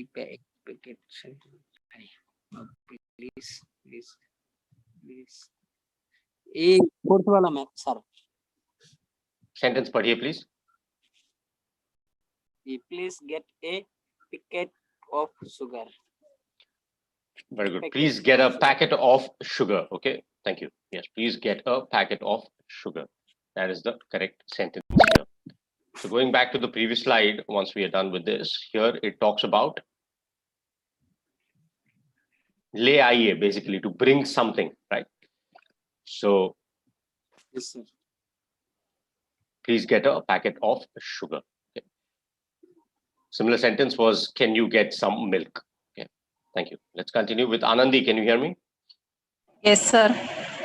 packet please A fourth वाला में sir Sentence पढ़िए please. Please get a packet of sugar. Very good. Please get a packet of sugar. Okay, thank you. Yes, please get a packet of sugar. That is the correct sentence here. So going back to the previous slide, once we are done with this, here it talks about le aiye, basically to bring something, right? So Yes, sir. Please get a packet of sugar. Okay. Similar sentence was, can you get some milk? Okay, thank you. Let's continue with Anandi. Can you hear me? Yes, sir.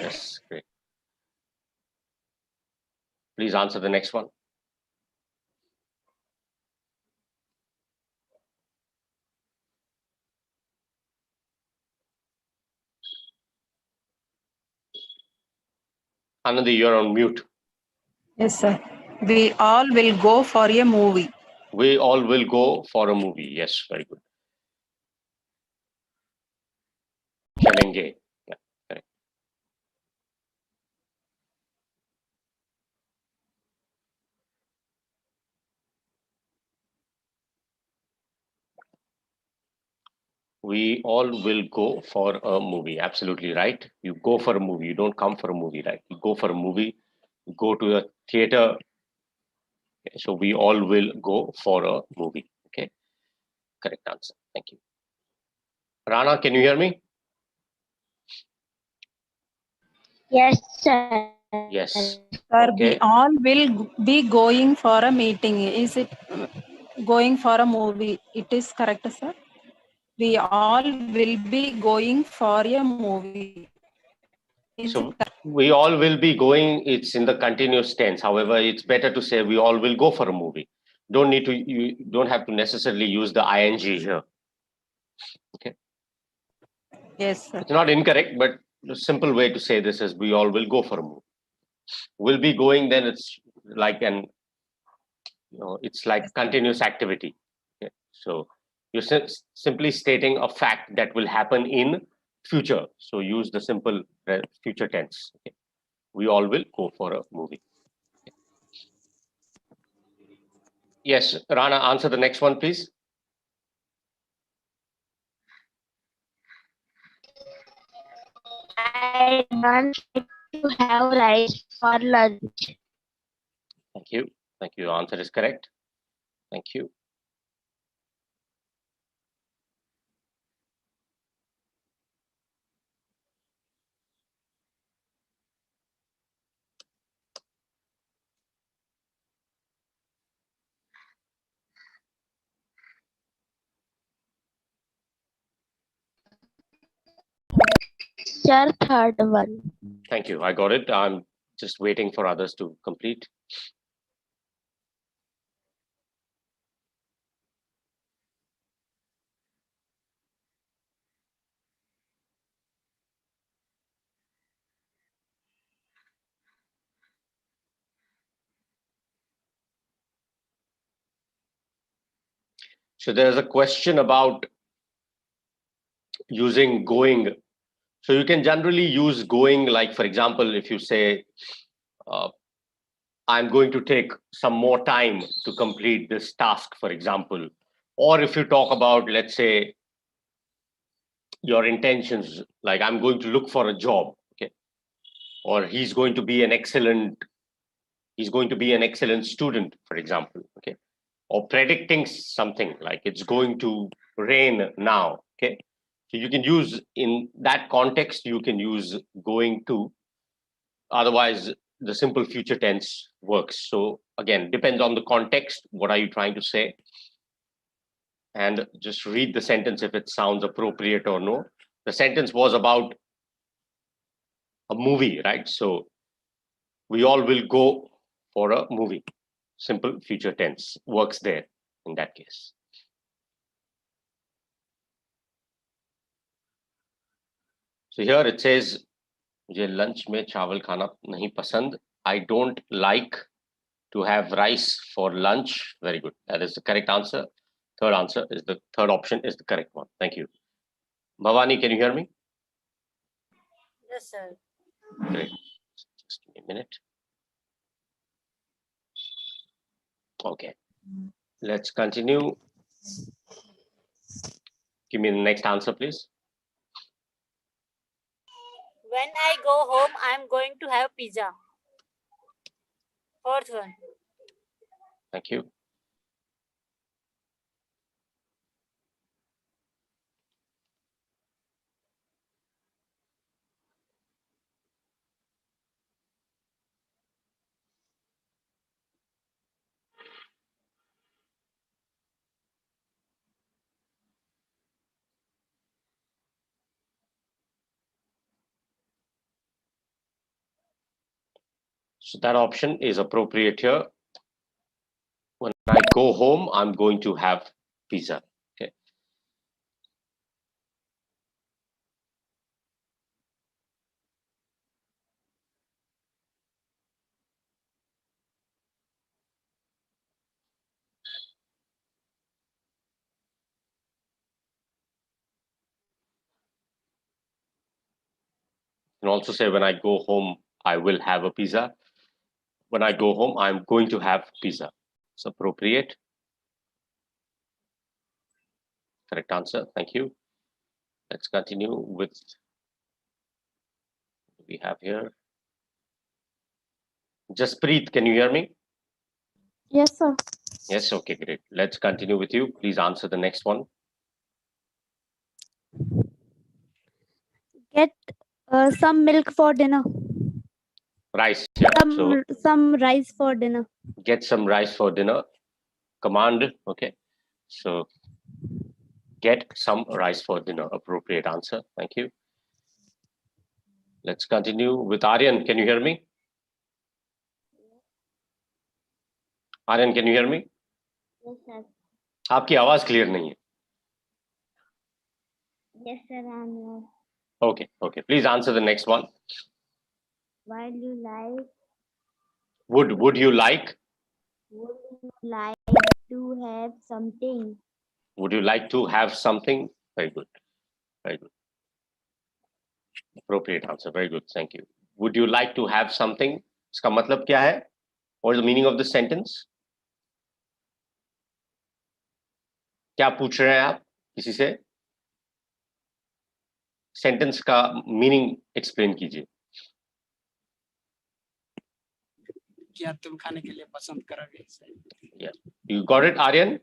Yes, great. Please answer the next one. Anandi, you're on mute. Yes, sir. We all will go for a movie. We all will go for a movie. Yes, very good. Chalenge. Yeah, correct. We all will go for a movie. Absolutely right. You go for a movie. You don't come for a movie, right? You go for a movie. You go to the theater. Okay, so we all will go for a movie. Okay, correct answer. Thank you. Rana, can you hear me? Yes, sir. Yes. Sir, Okay. we all will be going for a meeting. Is it going for a movie? It is correct, sir. We all will be going for a movie. Is So it correct? we all will be going, it's in the continuous tense. However, it's better to say we all will go for a movie. You don't have to necessarily use the ing here. Okay. Yes, sir. It's not incorrect, but the simple way to say this is we all will go for a movie. Will be going, then it's like it's like continuous activity. Okay. So you're simply stating a fact that will happen in future. So use the simple future tense. Okay. We all will go for a movie. Okay. Yes, Rana, answer the next one, please. I want to have rice for lunch. Thank you. Thank you. Your answer is correct. Thank you. Sir, third one. Thank you. I got it. I'm just waiting for others to complete. So there's a question about using going. So you can generally use going, like, for example, if you say, I'm going to take some more time to complete this task, for example. Or if you talk about, let's say, your intentions, like I'm going to look for a job, okay? Or he's going to be an excellent student, for example, okay? Or predicting something like it's going to rain now, okay? So you can use, in that context, you can use going to. Otherwise, the simple future tense works. So again, depends on the context. What are you trying to say? And just read the sentence if it sounds appropriate or no. The sentence was about a movie, right? So we all will go for a movie. Simple future tense works there in that case. So here it says, मुझे lunch में चावल खाना नहीं पसंद. I don't like to have rice for lunch. Very good. That is the correct answer. third answer is the third option is the correct one. Thank you. Bhavani, can you hear me? Yes, sir. Great. Just give me a minute. Okay. Let's continue. Give me the next answer, please. When I go home, I'm going to have pizza. Fourth one. Thank you. So that option is appropriate here. When I go home, I'm going to have pizza. Okay. You can also say when I go home, I will have a pizza. When I go home, I'm going to have pizza. It's appropriate. Correct answer. Thank you. Let's continue with what we have here. Jaspreet, can you hear me? Yes, sir. Yes, okay, great. Let's continue with you. Please answer the next one. Get some milk for dinner. Rice. Yeah. So Some rice for dinner. get some rice for dinner. Command. Okay. So get some rice for dinner. Appropriate answer. Thank you. Let's continue with Aryan. Can you hear me? Aryan, can you hear me? Yes, sir. आपकी आवाज clear नहीं है. Yes, sir. I'm Okay, okay. Please answer the next one. While you like, Would you like? would you like to have something? Would you like to have something? Very good. Very good. Appropriate answer. Very good. Thank you. Would you like to have something? इसका मतलब क्या है? What is the meaning of the sentence? क्या पूछ रहे हैं आप किसी से? Sentence का meaning explain कीजिए. क्या तुम खाने के लिए पसंद करोगे? Yeah. You got it, Aryan?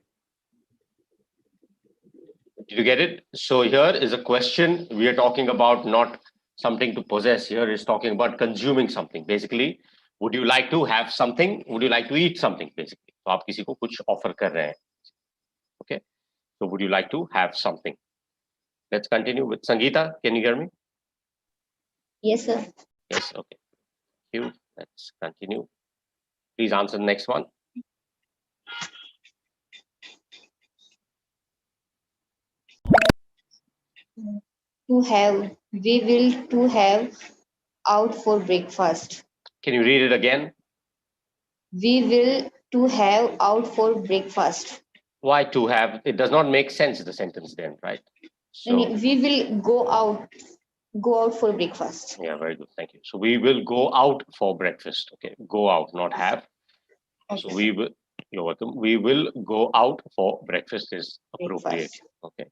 Did you get it? So here is a question. We are talking about not something to possess. Here is talking about consuming something. Basically, would you like to have something? Would you like to eat something? Basically, तो आप किसी को कुछ offer कर रहे हैं. Okay. So would you like to have something? Let's continue with Sangeeta. Can you hear me? Yes, sir. Yes. Okay. Thank you. Let's continue. Please answer the next one. To have, we will to have out for breakfast. Can you read it again? We will to have out for breakfast. Why to have? It does not make sense, the sentence then, right? So, We will go out for breakfast. yeah, very good. Thank you. So we will go out for breakfast. Okay. Go out, not have. So we will, you're welcome. We will go out for breakfast is appropriate. Breakfast. Okay.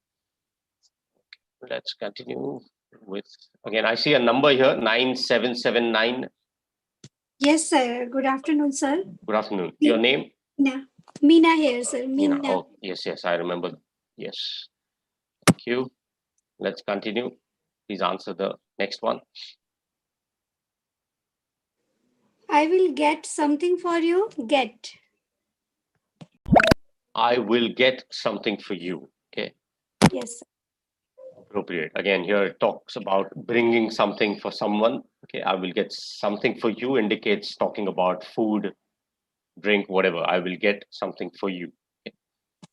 Let's continue with, again, I see a number here, 9779. Yes, sir. Good afternoon, sir. Good afternoon. Your name? Meena here, sir. Meena. Meena. Oh, yes, yes, I remember. Yes. Thank you. Let's continue. Please answer the next one. I will get something for you. Get. I will get something for you. Okay. Yes, sir. Appropriate. Again, here it talks about bringing something for someone. Okay. I will get something for you indicates talking about food, drink, whatever. I will get something for you.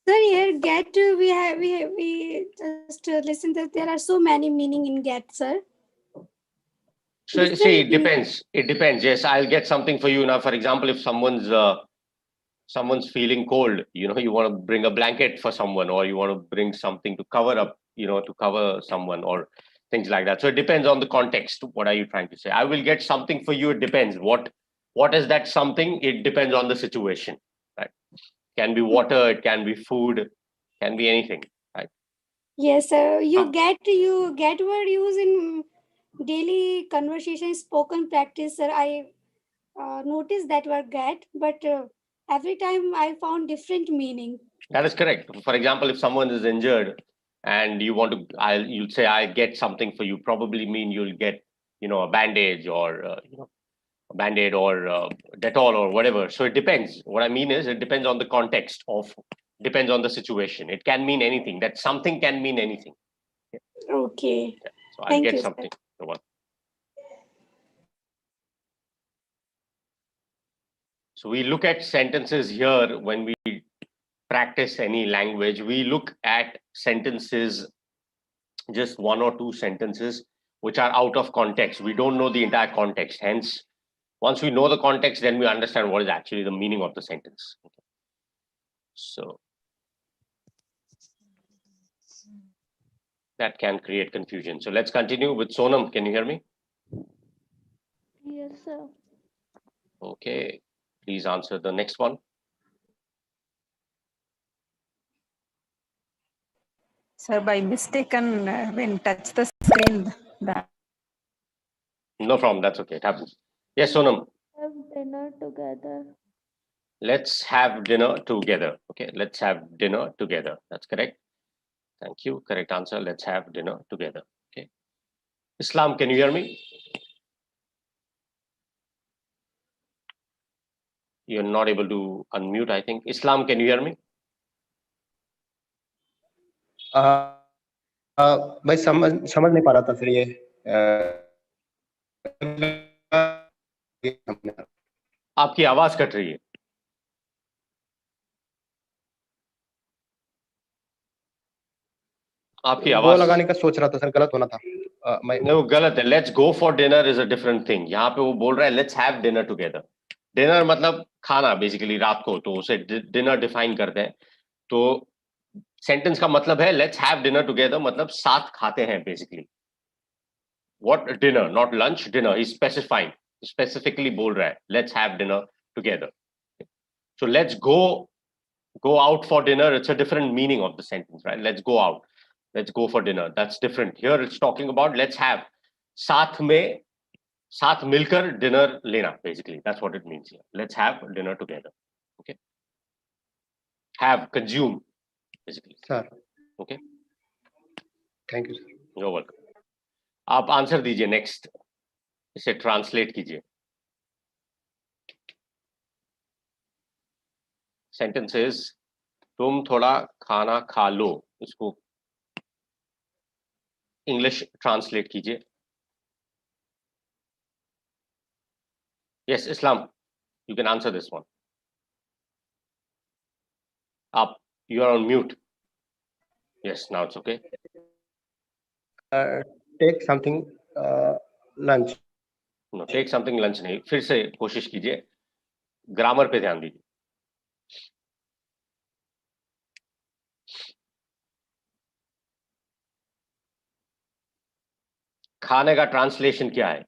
Sir, here get we just listen that there are so many meaning in get, sir. So Is see, there it depends. It depends. Yes, I'll get something for you now. For example, if someone's someone's feeling cold, you know, you want to bring a blanket for someone, or you want to bring something to cover up, you know, to cover someone, or things like that. So it depends on the context. What are you trying to say? I will get something for you. It depends. What is that something? It depends on the situation, right? Can be water, it can be food, can be anything, right? Yes, you get word use in daily conversation, spoken practice, sir. I noticed that word get, but every time I found different meaning. That is correct. For example, if someone is injured and you want to, you'll say, I get something for you, probably mean you'll get, you know, a bandage, or, you know, a Band-Aid, or Dettol, or whatever. So it depends. What I mean is, it depends on the context of, depends on the situation. It can mean anything. That something can mean anything. Okay. So I'll Thank get you, sir. something. So what? So we look at sentences here when we practice any language. We look at sentences, just one or two sentences, which are out of context. We don't know the entire context. Hence, once we know the context, then we understand what is actually the meaning of the sentence. So that can create confusion. So let's continue with Sonam. Can you hear me? Yes, sir. Okay. Please answer the next one. Sir, by mistaken, when touch the screen, that No problem. That's okay. It happens. Yes, Sonam. Have dinner together. Let's have dinner together. Okay. Let's have dinner together. That's correct. Thank you. Correct answer. Let's have dinner together. Okay. Islam, can you hear me? You're not able to unmute, I think. Islam, can you hear me? भाई समझ नहीं पा रहा था फिर ये आपकी आवाज कट रही है. आपकी वो आवाज लगाने का सोच रहा था सर, गलत होना था. नहीं, वो गलत है. Let's go for dinner is a different thing. यहाँ पे वो बोल रहा है let's have dinner together. Dinner मतलब खाना बेसिकली रात को, तो उसे डिनर डिफाइन करते हैं. तो सेंटेंस का मतलब है लेट्स हैव डिनर टुगेदर, मतलब साथ खाते हैं basically. What dinner, not lunch, dinner. He specifying, specifically बोल रहा है let's have dinner together. So let's go out for dinner, it's a different meaning of the sentence, right? Let's go out, let's go for dinner, that's different. Here it's talking about let's have, साथ में, साथ मिलकर dinner लेना, basically that's what it means here. Let's have dinner together. Okay, have, consume basically. Sir Okay, thank you sir. you're welcome. आप answer दीजिए next, इसे translate कीजिए. Sentences, तुम थोड़ा खाना खा लो, इसको इंग्लिश ट्रांसलेट कीजिए. Yes Islam, you can answer this one. आप, you are on mute. Yes, now it's okay. Take something lunch. No, take something lunch नहीं, फिर से कोशिश कीजिए, ग्रामर पे ध्यान दीजिए. खाने का ट्रांसलेशन क्या है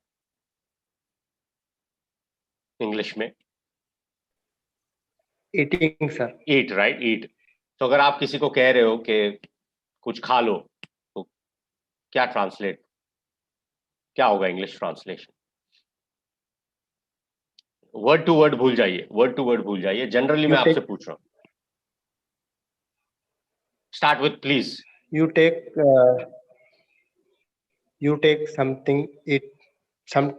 इंग्लिश में? Eating sir. Eat, right, eat. तो अगर आप किसी को कह रहे हो कि कुछ खा लो, तो क्या ट्रांसलेट, क्या होगा English translation? Word to word भूल जाइए, वर्ड टू वर्ड भूल जाइए. जनरली मैं आपसे पूछ रहा हूँ. Start with please. You take something, eat some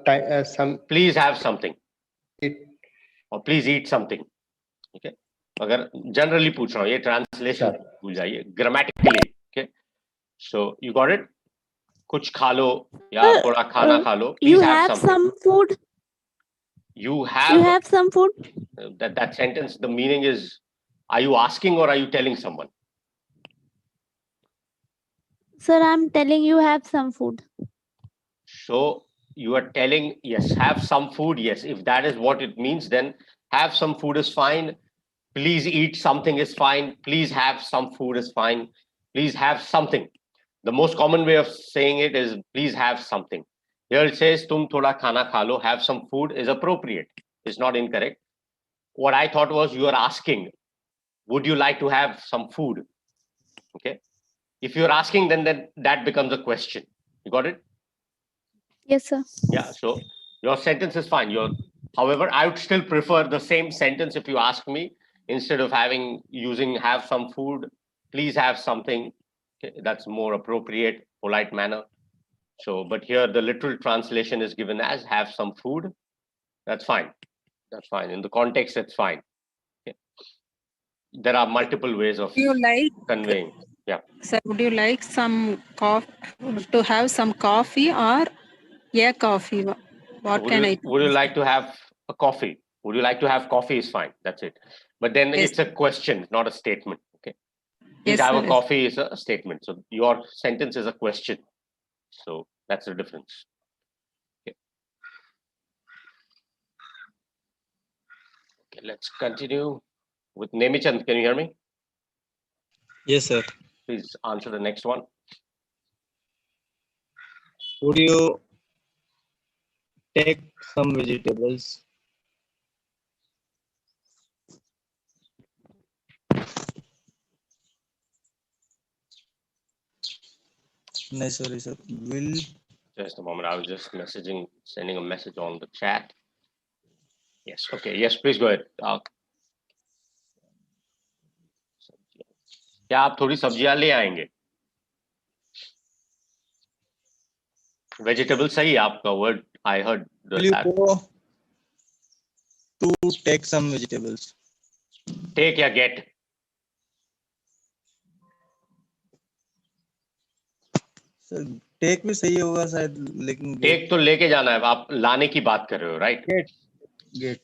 please have something, eat, or please eat something. Okay, अगर जनरली पूछ रहा हूँ, ये ट्रांसलेशन भूल जाइए grammatically. Okay, so you got it. कुछ खा लो या थोड़ा खाना खा लो. You have some food. You have some food. That sentence, the meaning is, are you asking or are you telling someone? Sir, I'm telling you have some food. So you are telling, yes, have some food. Yes, if that is what it means, then have some food is fine. please eat something is fine. Please have some food is fine. Please have something. The most common way of saying it is please have something. Here it says tum thoda khana kha lo, have some food is appropriate. It's not incorrect. What I thought was you are asking, would you like to have some food? Okay. If you're asking, then that becomes a question. You got it? Yes, sir. Yeah. So your sentence is fine. However, I would still prefer the same sentence if you ask me, instead of using have some food, please have something. Okay, that's more appropriate, polite manner. So, but here the literal translation is given as have some food. That's fine. That's fine. In the context, it's fine. Okay. There are multiple ways of Do you like, conveying. Yeah. sir, would you like some to have some coffee or a coffee? What would can you, I would you do? like to have a coffee? Would you like to have coffee is fine. That's it. But then Yes. it's a question, not a statement. Okay. Please Yes, have sir. a coffee is a statement. So your sentence is a question. So that's the difference. Okay. Okay, let's continue with Nemichand. Can you hear me? Yes, sir. Please answer the next one. Would you take some vegetables? No, sorry, sir. Will Just a moment. I was just sending a message on the chat. Yes. Okay. Yes, please go ahead. क्या आप थोड़ी सब्जियां ले आएंगे? Vegetable सही है आपका word. I heard will you that. go to take some vegetables? Take या get? सर टेक भी सही होगा शायद, लेकिन टेक तो लेके जाना है, आप लाने की बात कर रहे हो, right? Get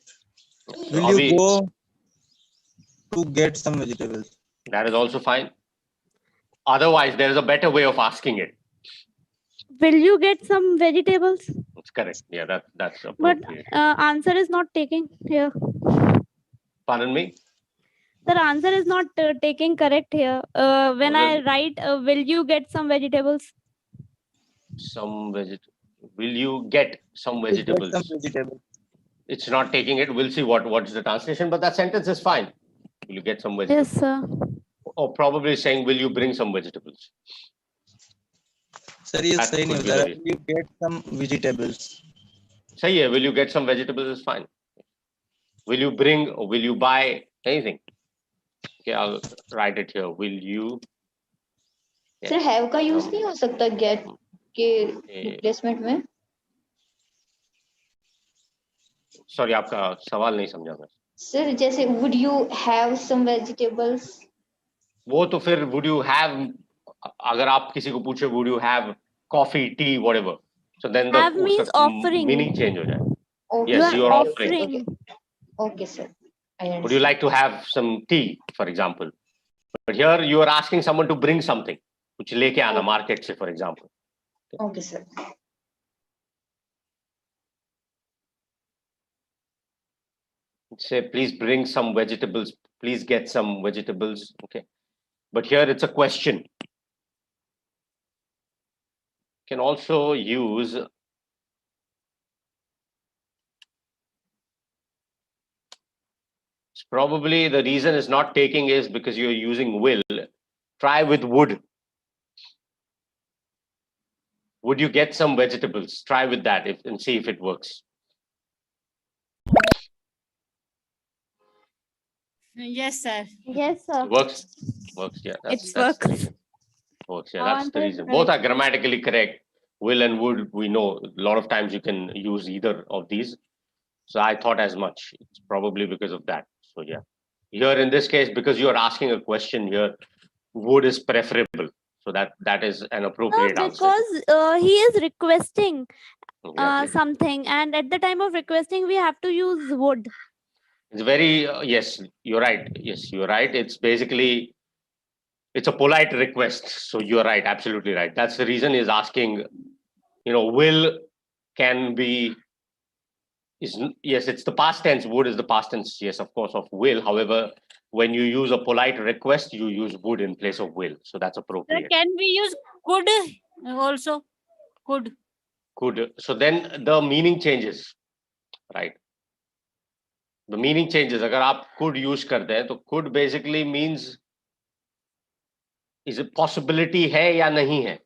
will you go to get some vegetables? That is also fine. Otherwise, there is a better way of asking it. Will you get some vegetables? It's correct. Yeah, that's But appropriate. answer is not taking here. Pardon me? The answer is not taking correct here. When I Well, write, will you get some vegetables? Will you get some vegetables? Get some vegetables. It's not taking it. We'll see what is the translation, but that sentence is fine. Will you get some vegetables? Yes, sir. Or probably saying, will you bring some vegetables? Sir ये That सही नहीं could be होता. the Will you get some vegetables? सही है. Will you get some vegetables is fine. Will you bring or will you buy anything? Okay, I'll write it here. Will you? Sir have का use नहीं हो सकता gate के replacement में? Sorry, आपका सवाल नहीं समझा मैं. सर जैसे would you have some vegetables? वो तो फिर would you have, अगर आप किसी को पूछे would you have coffee, tea, whatever, so then the Have means offering. meaning change हो जाए. Okay. Yes, you are Okay, offering. Okay, sir. I understand. Would you like to have some tea, for example? But here you are asking someone to bring something, कुछ लेके आना market से, for example. Okay, sir. Say, please bring some vegetables. Please get some vegetables. Okay. But here it's a question. Can also use probably the reason is not taking is because you're using will. Try with would. Would you get some vegetables? Try with that and see if it works. Yes, sir. Yes, sir. Works. Yeah. Works. Works. Yeah. That's the reason. Both are grammatically correct. Will and would, we know a lot of times you can use either of these. So I thought as much. It's probably because of that. So yeah. Here in this case, because you are asking a question here, would is preferable. So that is an appropriate answer. Because he is requesting Exactly. something, and at the time of requesting, we have to use would. It's very, yes, you're right. Yes, you're right. It's basically, it's a polite request. So you're right. Absolutely right. That's the reason is asking, will can be, yes, it's the past tense. Would is the past tense. Yes, of course, of will. However, when you use a polite request, you use would in place of will. So that's Sir, appropriate. can we use could also? Could. Could. So then the meaning changes, right? The meaning changes. अगर आप could use करते हैं, तो could basically means is it possibility है या नहीं है?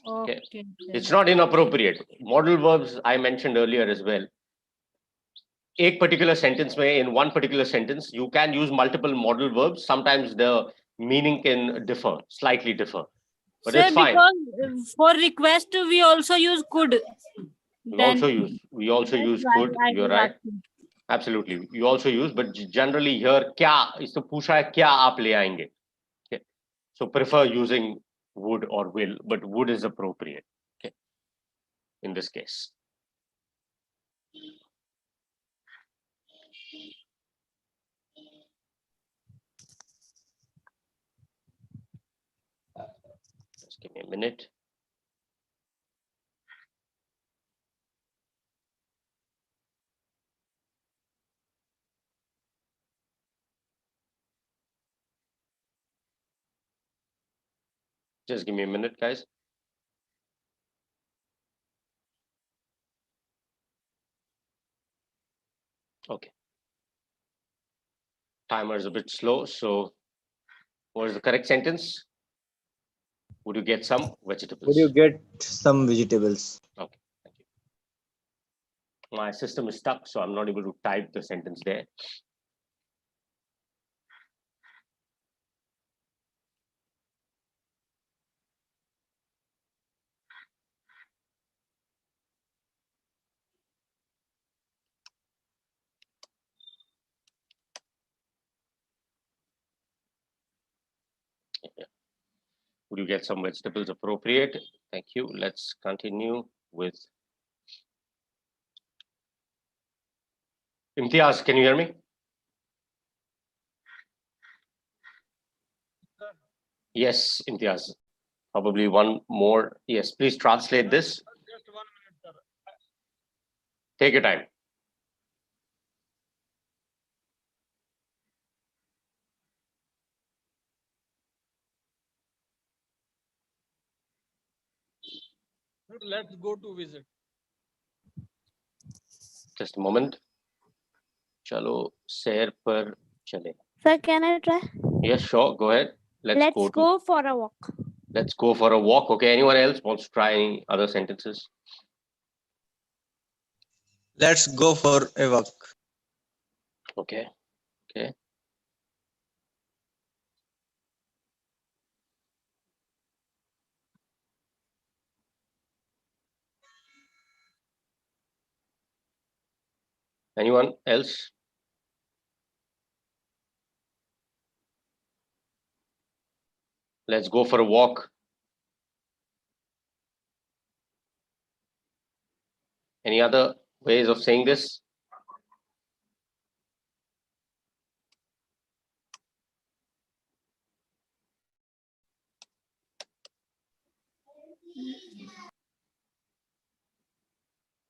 Okay. It's not inappropriate. Modal verbs I mentioned earlier as well. एक particular sentence में, in one particular sentence, you can use multiple modal verbs. Sometimes the meaning can differ, slightly differ. But Sir, it's fine. because for request we also use could. We Then- also use That's could. why I You're was right. asking. Absolutely. You also use, but generally here, क्या, इसको पूछा है क्या आप ले आएंगे? Okay. So prefer using would or will, but would is appropriate. Okay. In this case. Just give me a minute. Just give me a minute, guys. Okay. Timer is a bit slow, so what is the correct sentence? Would you get some vegetables? Would you get some vegetables? Okay, thank you. My system is stuck, so I'm not able to type the sentence there. Would you get some vegetables? Appropriate. Thank you. Let's continue with Imtiaz. Can you hear me? Yes, Imtiaz. Probably one more. Yes, please translate this. Just 1 minute, sir. Take your time. Let's go to visit. Just a moment. Chalo, sir par chale. Sir, can I try? Yes, sure. Go ahead. Let's go. go for a walk. Let's go for a walk. Okay. Anyone else wants to try any other sentences? Let's go for a walk. Okay. Okay. Anyone else? Let's go for a walk. Any other ways of saying this?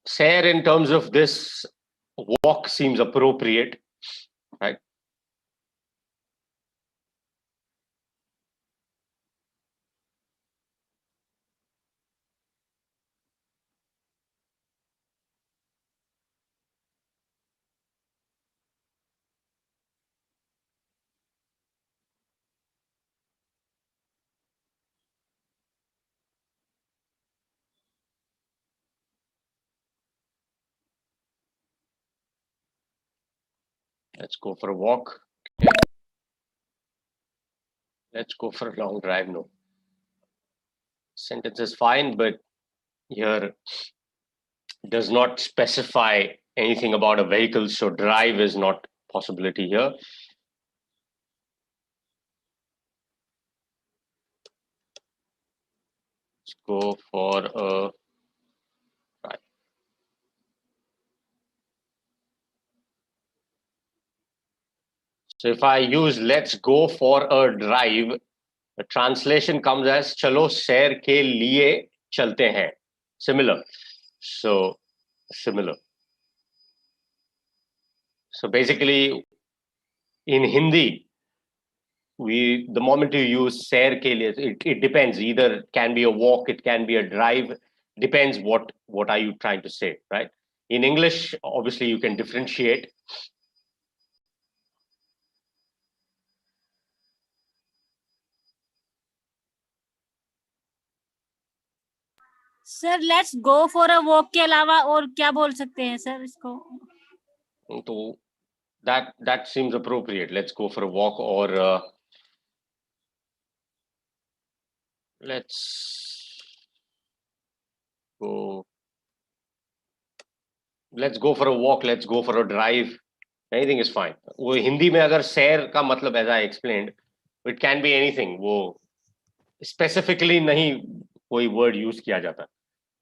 Sair in terms of this walk seems appropriate, right? Let's go for a walk. Okay. Let's go for a long drive. No. Sentence is fine, but here does not specify anything about a vehicle, so drive is not possibility here. Let's go for a drive. So if I use let's go for a drive, the translation comes as chalo सैर के लिए चलते हैं. Similar. So similar. So basically, In Hindi, the moment you use sair ke liye, it depends. Either can be a walk, it can be a drive. Depends what are you trying to say, right? In English, obviously you can differentiate. Sir let's go for a walk के अलावा और क्या बोल सकते हैं sir इसको? So that seems appropriate. Let's go for a walk, or let's go for a walk, let's go for a drive. Anything is fine. वो हिंदी में अगर सैर का मतलब, as I explained, it can be anything. वो specifically नहीं कोई word use किया जाता.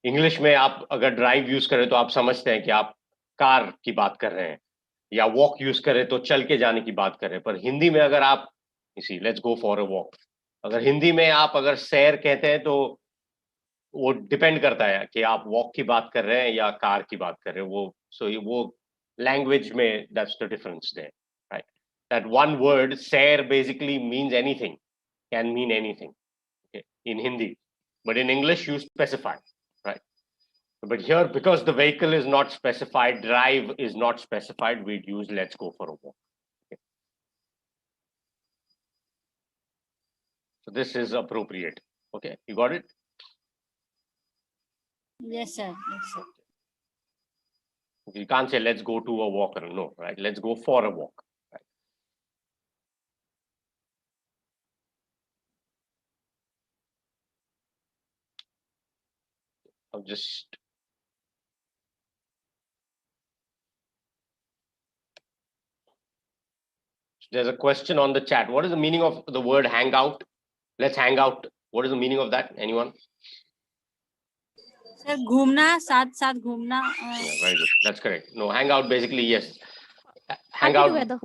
इंग्लिश में आप अगर ड्राइव यूज करें तो आप समझते हैं कि आप कार की बात कर रहे हैं, या वॉक यूज करें तो चल के जाने की बात कर रहे हैं. पर हिंदी में अगर आप इसी let's go for a walk, अगर हिंदी में आप अगर सैर कहते हैं तो वो डिपेंड करता है कि आप वॉक की बात कर रहे हैं या कार की बात कर रहे हैं. वो लैंग्वेज में that's the difference there, right? That one word सैर basically means anything, can mean anything in Hindi, but in English you specify, right? But here, because the vehicle is not specified, drive is not specified, we'd use let's go for a walk. Okay. So this is appropriate. Okay, you got it? Yes sir. Yes sir. You can't say let's go to a walk, or no, right? Let's go for a walk. Right? I'll just there's a question on the chat. What is the meaning of the word hangout? Let's hang out. What is the meaning of that? Anyone? Sir घूमना, साथ साथ घूमना. Yeah, very good. That's correct. No, hangout basically, yes. Hang Party out together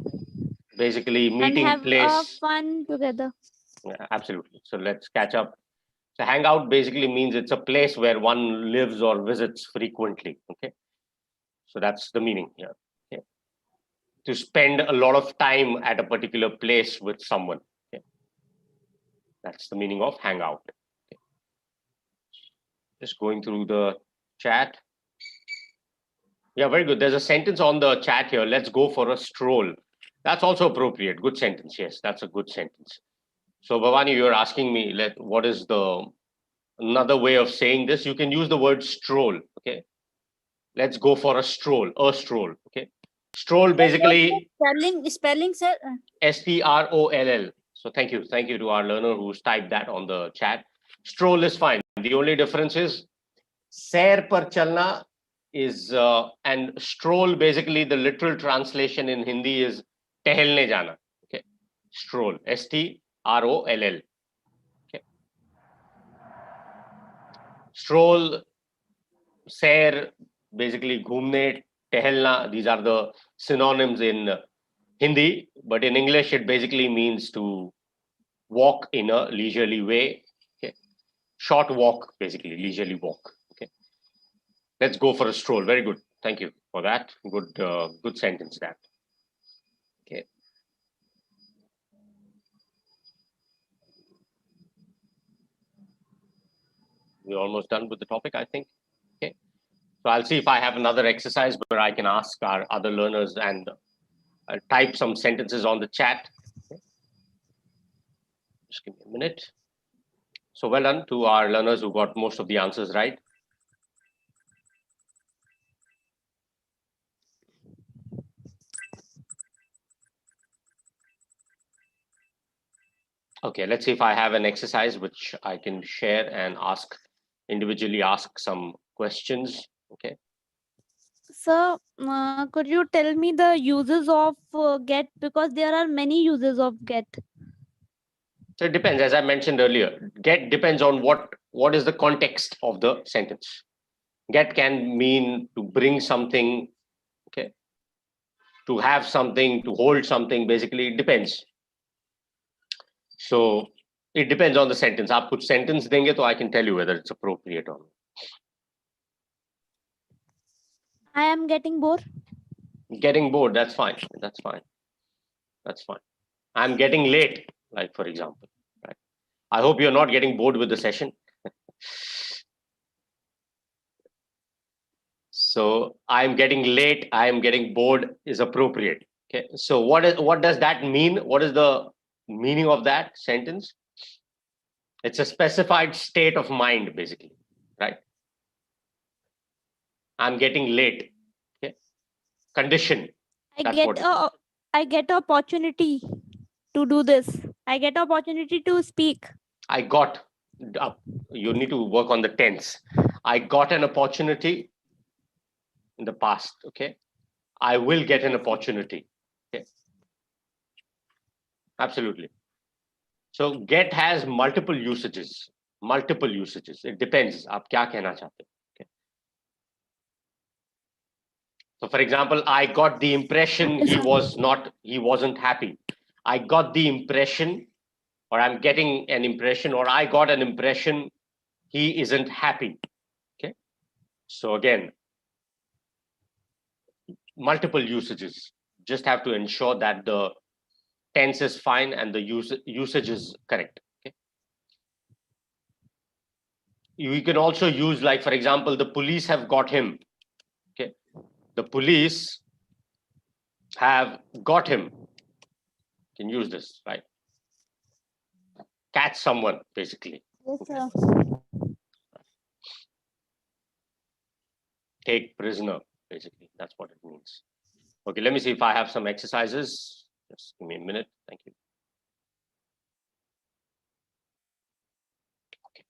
basically and meeting have place. fun together. Yeah, absolutely. So let's catch up. So hangout basically means it's a place where one lives or visits frequently. Okay. So that's the meaning here. Okay. To spend a lot of time at a particular place with someone. Okay. That's the meaning of hangout. Okay. Just going through the chat. Yeah, very good. There's a sentence on the chat here. Let's go for a stroll. That's also appropriate. Good sentence. Yes, that's a good sentence. So Bhavani, you're asking me, what is the another way of saying this? You can use the word stroll. Okay. Let's go for a stroll. A stroll. Okay. Stroll basically Spelling sir. STROLL. So thank you to our learner who's typed that on the chat. Stroll is fine. The only difference is sair par chalna is and stroll basically the literal translation in Hindi is टहलने जाना. Okay. Stroll. STROLL. Okay. Stroll, sair, basically घूमने, टहलना. These are the synonyms in Hindi, but in English it basically means to walk in a leisurely way. Okay. Short walk, basically leisurely walk. Okay. Let's go for a stroll. Very good. Thank you for that. Good sentence that. Okay. We're almost done with the topic, I think. Okay. So I'll see if I have another exercise where I can ask our other learners and type some sentences on the chat. Okay. Just give me a minute. So well done to our learners who got most of the answers right. Okay, let's see if I have an exercise which I can share and individually ask some questions. Okay. Sir, could you tell me the uses of get, because there are many uses of get? So it depends, as I mentioned earlier. Get depends on what is the context of the sentence. Get can mean to bring something, okay, to have something, to hold something. Basically, it depends. So it depends on the sentence. आप कुछ sentence देंगे तो I can tell you whether it's appropriate or not. I am getting bored. Getting bored, that's fine. That's fine. That's fine. I'm getting late, like for example, right? I hope you're not getting bored with the session. So I'm getting late, I'm getting bored is appropriate. Okay. So what does that mean? What is the meaning of that sentence? It's a specified state of mind, basically, right? I'm getting late. Okay. Condition. That's what it is. I get opportunity to do this. I get opportunity to speak. I got, you need to work on the tense. I got an opportunity in the past, okay? I will get an opportunity, okay? Absolutely. So get has multiple usages, It depends, आप क्या कहना चाहते हो, okay? So for example, I got the impression he wasn't happy. I got the impression, or I'm getting an impression, or I got an impression he isn't happy. Okay. So again, multiple usages. Just have to ensure that the tense is fine and the usage is correct. Okay. You can also use, like, for example, the police have got him. Okay. The police have got him. You can use this, right? Catch someone, basically. Yes, sir. Take prisoner, basically. That's what it means. Okay, let me see if I have some exercises. Just give me a minute. Thank you. Okay.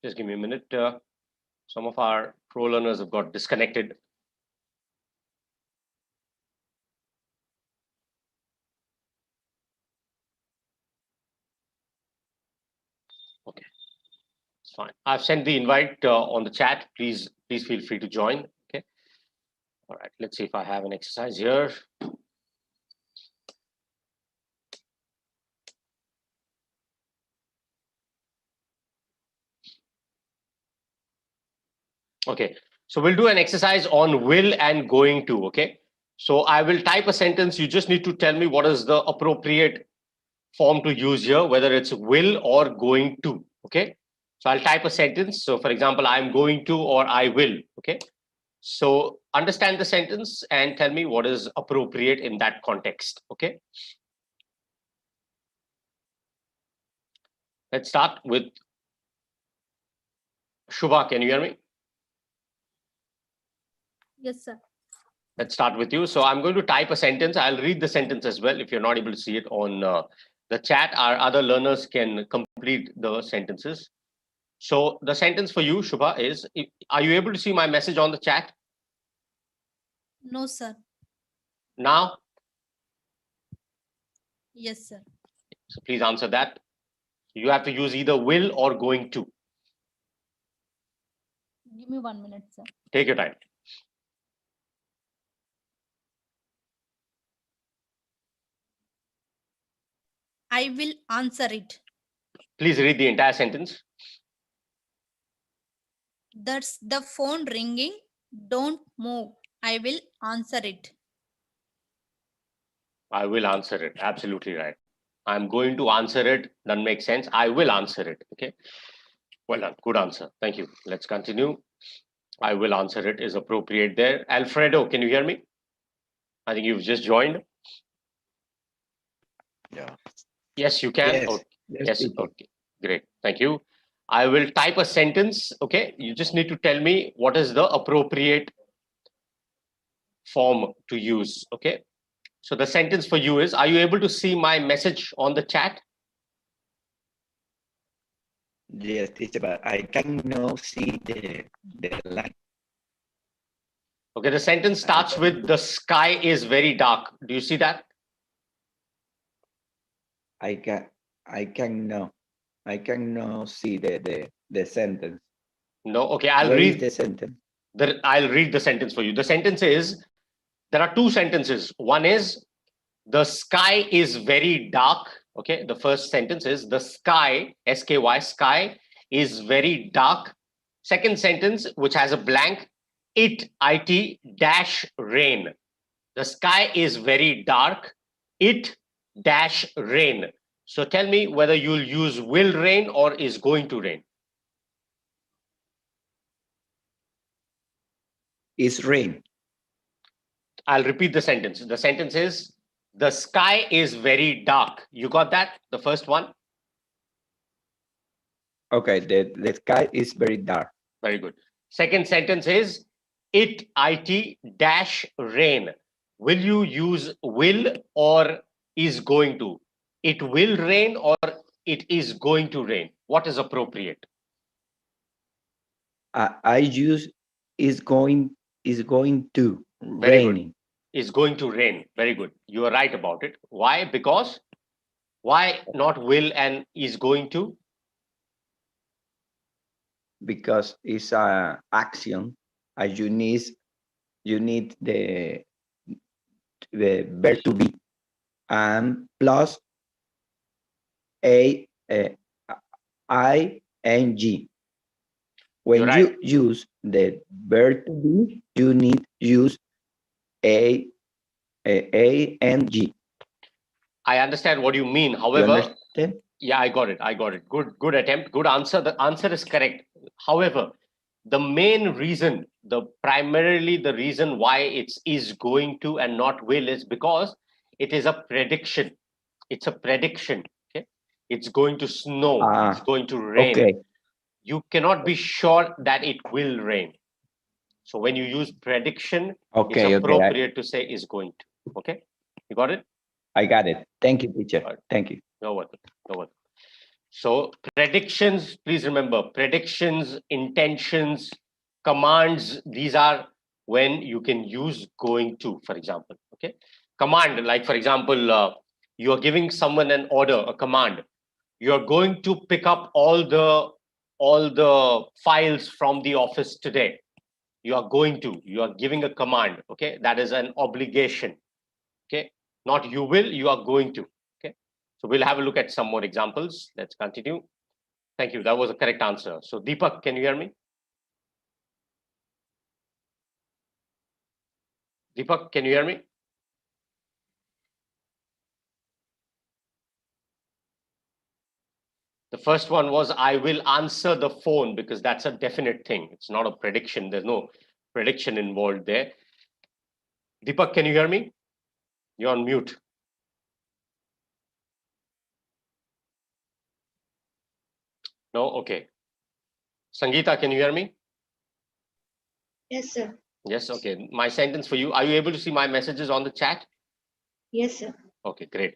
Just give me a minute. Some of our pro learners have got disconnected. Okay, it's fine. I've sent the invite on the chat. Please feel free to join. Okay. All right. Let's see if I have an exercise here. Okay. So we'll do an exercise on will and going to. Okay. So I will type a sentence. You just need to tell me what is the appropriate form to use here, whether it's will or going to. Okay. So I'll type a sentence. So for example, I'm going to, or I will. Okay. So understand the sentence and tell me what is appropriate in that context. Okay. Let's start with Shubha. Can you hear me? Yes, sir. Let's start with you. So I'm going to type a sentence. I'll read the sentence as well. If you're not able to see it on the chat, our other learners can complete the sentences. So the sentence for you, Shubha, is, are you able to see my message on the chat? No, sir. Now? Yes, sir. So please answer that. You have to use either will or going to. Give me 1 minute, sir. Take your time. I will answer it. Please read the entire sentence. That's the phone ringing. Don't move. I will answer it. I will answer it. Absolutely right. I'm going to answer it. Doesn't make sense. I will answer it. Okay. Well done. Good answer. Thank you. Let's continue. I will answer it is appropriate there. Alfredo, can you hear me? I think you've just joined. Yeah. Yes, you can. Yes. Okay. Yes, Yes. Okay. Great. Thank you. I will type a sentence. Okay. You just need to tell me what is the appropriate form to use. Okay. So the sentence for you is, are you able to see my message on the chat? Yes, teacher, but I cannot see the line. Okay, the sentence starts with, the sky is very dark. Do you see that? I cannot see the sentence. No. Okay, I'll Where read is the sentence. I'll read the sentence for you. The sentence is, there are two sentences. One is, the sky is very dark. Okay, the first sentence is the sky, S-K-Y, sky is very dark. Second sentence, which has a blank, it dash rain. The sky is very dark. It dash rain. So tell me whether you'll use will rain or is going to rain. Is rain. I'll repeat the sentence. The sentence is the sky is very dark. You got that? The first one? Okay, the sky is very dark. Very good. Second sentence is it dash rain. Will you use will or is going to? It will rain or it is going to rain? What is appropriate? I use is going to Very good. raining. Is going to rain. Very good. You are right about it. Why? Because why not will and is going to? Because it's a action. You need the verb to be and plus ing. When You're you right. use the verb to be, you need use ing. I understand what you mean. You However, understand? yeah, I got it. I got it. Good attempt. Good answer. The answer is correct. However, the main reason, primarily the reason why it's is going to and not will is because it is a prediction. It's a prediction. Okay. It's going to snow. It's going to rain. Okay. You cannot be sure that it will rain. So when you use prediction, Okay, it's okay. appropriate to say is going to. Okay. You got it? I got it. Thank you, teacher. Thank you. No worries. No worries. So predictions, please remember, predictions, intentions, commands, these are when you can use going to, for example. Okay. Command, like for example, you are giving someone an order, a command. You're going to pick up all the files from the office today. You are going to, you are giving a command. Okay. That is an obligation. Okay. Not you will, you are going to. Okay. So we'll have a look at some more examples. Let's continue. Thank you. That was a correct answer. So Deepak, can you hear me? Deepak, can you hear me? The first one was I will answer the phone because that's a definite thing. It's not a prediction. There's no prediction involved there. Deepak, can you hear me? You're on mute. No? Okay. Sangeeta, can you hear me? Yes, sir. Yes, okay. My sentence for you. Are you able to see my messages on the chat? Yes, sir. Okay, great.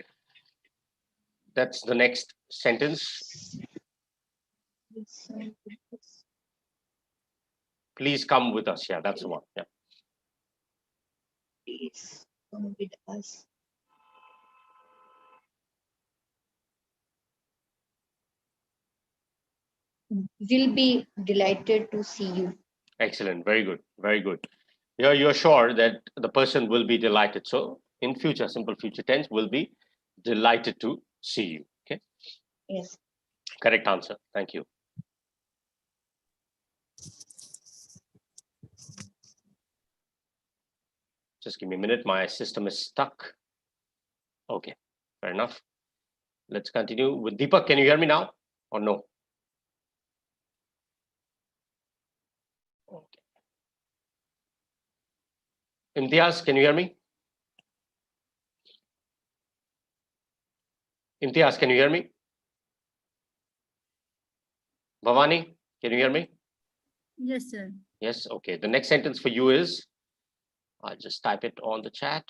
That's the next sentence. Please come with us. Yeah, that's the one. Yeah. Please come with us. Will be delighted to see you. Excellent. Very good. Very good. You're sure that the person will be delighted. So in future, simple future tense will be delighted to see you. Okay. Yes. Correct answer. Thank you. Just give me a minute. My system is stuck. Okay. Fair enough. Let's continue with Deepak. Can you hear me now or no? Okay. Imtiaz, can you hear me? Imtiaz, can you hear me? Bhavani, can you hear me? Yes, sir. Yes, okay. The next sentence for you is, I'll just type it on the chat.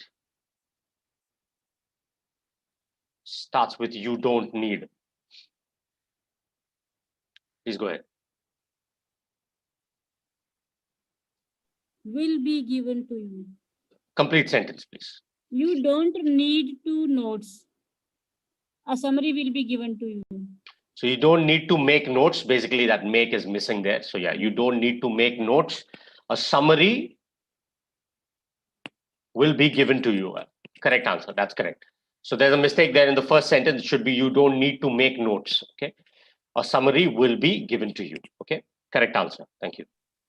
Starts with you don't need. Please go ahead. Will be given to you. Complete sentence, please. You don't need to notes. A summary will be given to you. So you don't need to make notes. Basically, that make is missing there. So yeah, you don't need to make notes. A summary will be given to you. Correct answer. That's correct. So there's a mistake there in the first sentence. It should be you don't need to make notes. Okay. A summary will be given to you. Okay. Correct answer. Thank you.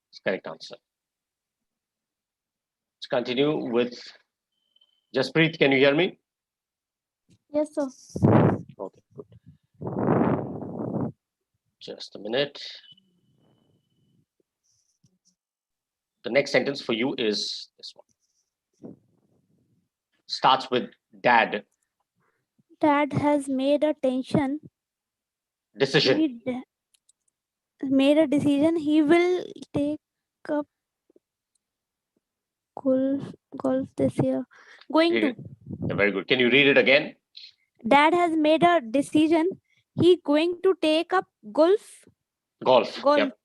It's correct answer. Let's continue with Jaspreet. Can you hear me? Yes, sir. Okay, good. Just a minute. The next sentence for you is this one. Starts with dad. Dad has made a Decision. Made a decision. He will take up golf this year. Going Read to. it. Yeah, very good. Can you read it again? Dad has made a decision. He going to take up golf. Golf. Yep.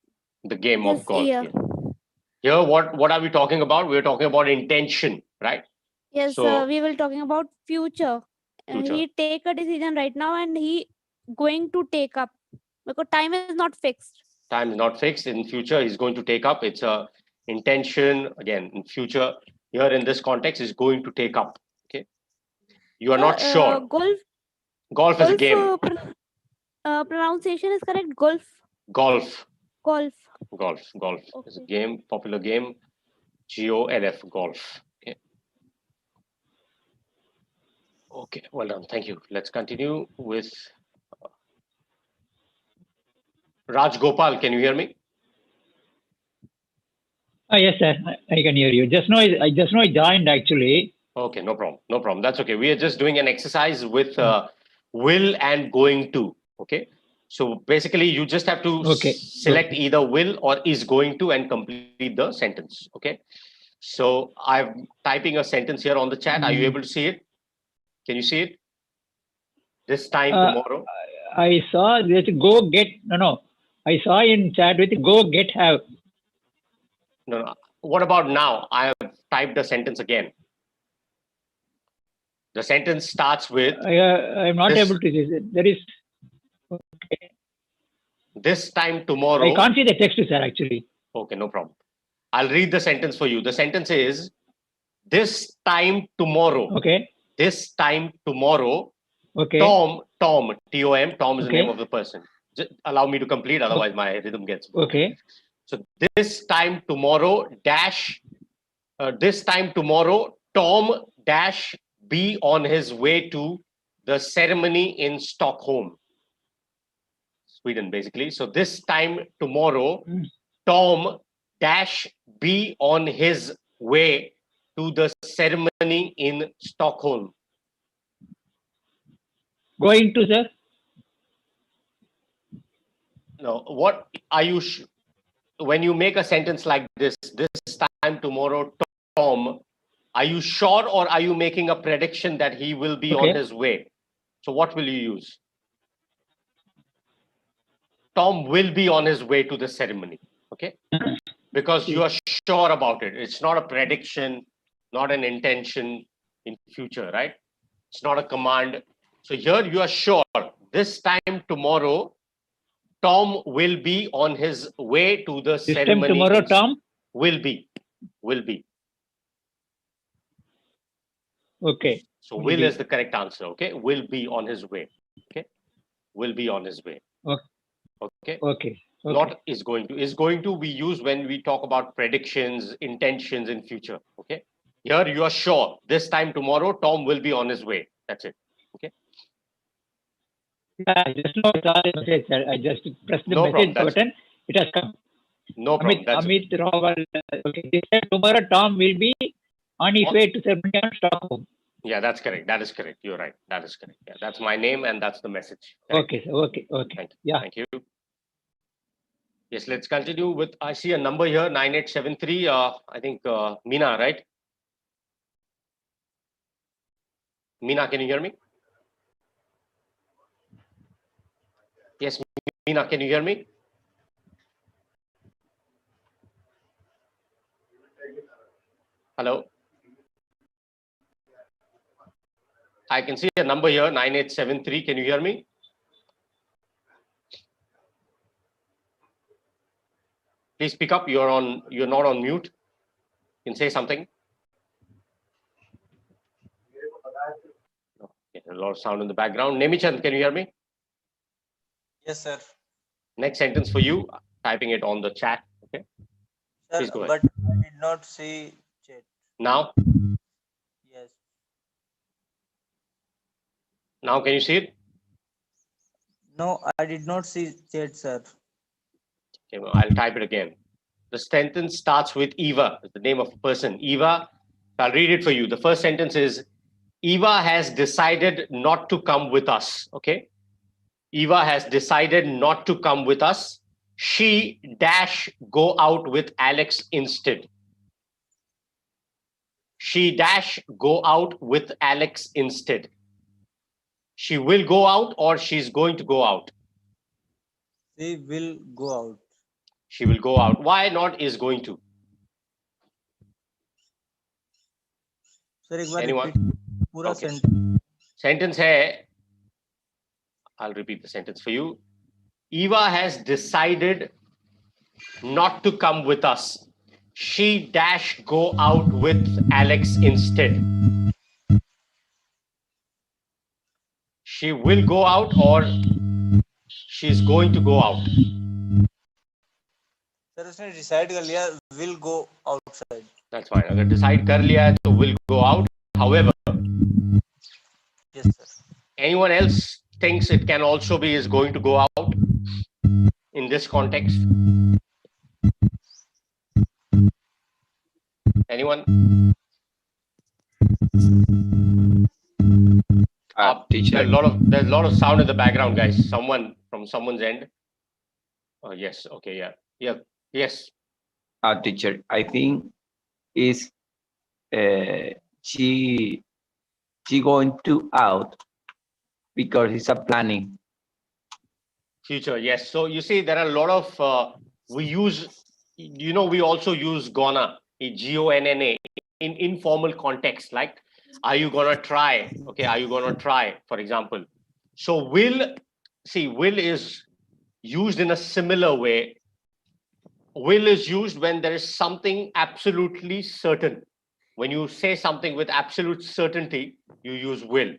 The game of This golf. year. Here, what are we talking about? We're talking about intention, right? Yes, So- we will talking about future. Future. He take a decision right now and he going to take up because time is not fixed. Time is not fixed. In future, he's going to take up. It's a intention. Again, in future, here in this context, is going to take up. Okay. You are not sure. Golf is a game. Pronunciation is correct. Golf. Golf. Golf. Golf is a game, popular game. GOLF, golf. Okay. Okay, well done. Thank you. Let's continue with Raj Gopal. Can you hear me? Yes, sir. I can hear you. Just now, I joined actually. Okay, no problem. No problem. That's okay. We are just doing an exercise with will and going to. Okay. So basically, you just have to select either will or is going to and complete the sentence. Okay. So I'm typing a sentence here on the chat. Are you able to see it? Can you see it? This time tomorrow. I saw this go get, no. I saw in chat with go get have. No. What about now? I have typed the sentence again. The sentence starts with. I'm not able to see it. There is. Okay. This time tomorrow. I can't see the text, sir, actually. Okay, no problem. I'll read the sentence for you. The sentence is this time tomorrow. Okay. This time tomorrow. Okay. Tom, T-O-M, Tom is the name of the person. Just allow me to complete, otherwise my rhythm gets. Okay. So this time tomorrow Tom dash be on his way to the ceremony in Stockholm, Sweden, basically. So this time tomorrow, Tom dash be on his way to the ceremony in Stockholm. Going to, sir? No, what are you, when you make a sentence like this time tomorrow, Tom, are you sure or are you making a prediction that he will be on his way? So what will you use? Tom will be on his way to the ceremony, okay? Because you are sure about it. It's not a prediction, not an intention in future, right? It's not a command. So here you are sure. This time tomorrow, Tom will be on his way to the ceremony. This time tomorrow, Tom? Will be. Okay. So will is the correct answer, okay? Will be on his way, okay? Will be on his way. Okay. Okay. Not is going to. Is going to we use when we talk about predictions, intentions in future, okay? Here you are sure. This time tomorrow, Tom will be on his way. That's it, okay? Yeah, I just message, sir. I just pressed the message button. It has come. No problem. Amit Rawal. Okay. This time tomorrow, Tom will be on his way to ceremony in Stockholm. Yeah, that's correct. That is correct. You're right. That is correct. Yeah, that's my name and that's the message. Correct. Okay, sir. Okay. Thank you. Yeah. Thank you. Yes, let's continue with, I see a number here, 9873. I think Meena, right? Meena, can you hear me? Yes, Meena, can you hear me? Hello? I can see a number here, 9873. Can you hear me? Please pick up. You're not on mute. You can say something. lot of sound in the background. Nemichand, can you hear me? Yes, sir. Next sentence for you, typing it on the chat. Okay. Sir, Please go but ahead. I did not see chat. Now, Yes. now can you see it? No, I did not see chat, sir. Okay, well, I'll type it again. The sentence starts with Eva, the name of a person. Eva, I'll read it for you. The first sentence is, Eva has decided not to come with us. Okay. Eva has decided not to come with us. She dash go out with Alex instead. She dash go out with Alex instead. She will go out or she's going to go out. She will go out. She will go out. Why not is going to? Sir एक बार Anyone? repeat पूरा Okay. sentence. Sentence hai, I'll repeat the sentence for you. Eva has decided not to come with us. She dash go out with Alex instead. She will go out or she's going to go out. Sir उसने decide कर लिया will go outside. That's fine. अगर decide कर लिया है तो will go out. However, Yes, sir. anyone else thinks it can also be is going to go out in this context? Anyone? Teacher. There's a lot of sound in the background, guys. Someone from someone's end. Oh, yes. Okay. Yeah. Yes. Teacher, I think is she going to out because it's a planning. Future. Yes. So you see, there are a lot of we use. We also use gonna, Gonna, in informal context. Like, are you gonna try? Okay. Are you gonna try? For example. So will is used in a similar way. Will is used when there is something absolutely certain. When you say something with absolute certainty, you use will.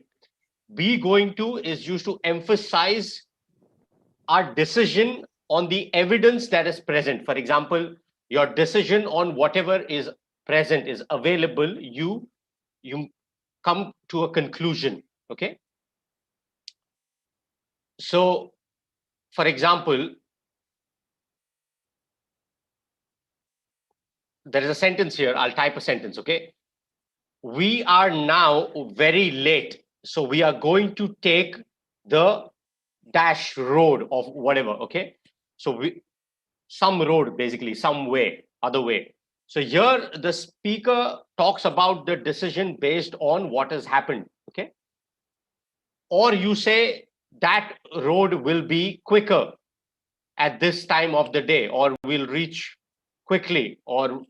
Be going to is used to emphasize our decision on the evidence that is present. For example, your decision on whatever is present is available, you come to a conclusion. Okay. So, for example, there is a sentence here. I'll type a sentence. Okay. We are now very late. So we are going to take the dash road of whatever. Okay. So some road, basically, some way, other way. So here the speaker talks about the decision based on what has happened. Okay. Or you say that road will be quicker at this time of the day, or will reach quickly, or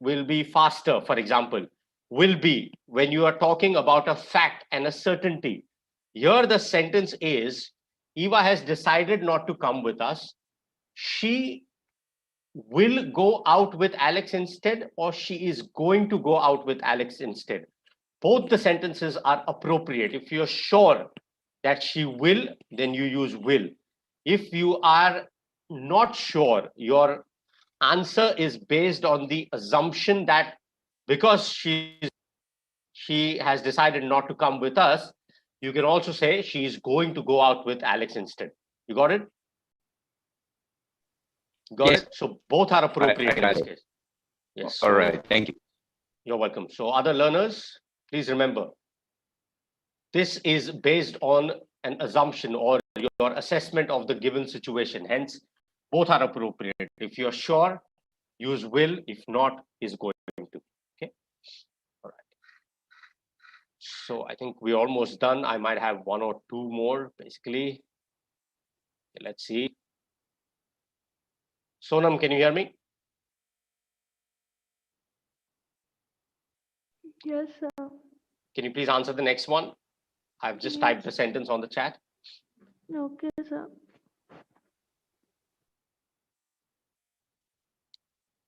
will be faster, for example. Will be when you are talking about a fact and a certainty. Here the sentence is, Eva has decided not to come with us. She will go out with Alex instead, or she is going to go out with Alex instead. Both the sentences are appropriate. If you're sure that she will, then you use will. If you are not sure, your answer is based on the assumption that because she has decided not to come with us, you can also say she is going to go out with Alex instead. You got it? Got Yes. it? So both are appropriate I got in this it. case. Yes. All right. Thank you. You're welcome. So other learners, please remember, this is based on an assumption or your assessment of the given situation. Hence, both are appropriate. If you're sure, use will. If not, is going to. Okay. All right. So I think we're almost done. I might have one or two more, basically. Okay, let's see. Sonam, can you hear me? Yes, sir. Can you please answer the next one? I've just typed the sentence on the chat. Okay, sir.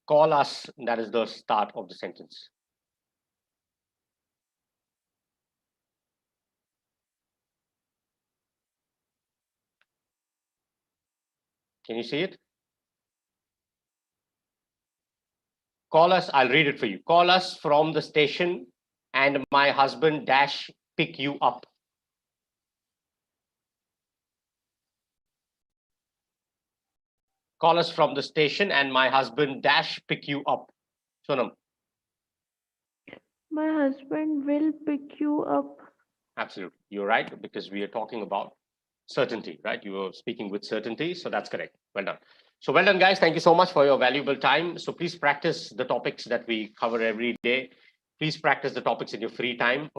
Call us. That is the start of the sentence. Can you see it? Call us, I'll read it for you. Call us from the station and my husband dash pick you up. Call us from the station and my husband dash pick you up. Sonam. My husband will pick you up. Absolutely. You're right, because we are talking about certainty, right? You are speaking with certainty. So that's correct. Well done. So well done, guys. Thank you so much for your valuable time. So please practice the topics that we cover every day. Please practice the topics in your free time.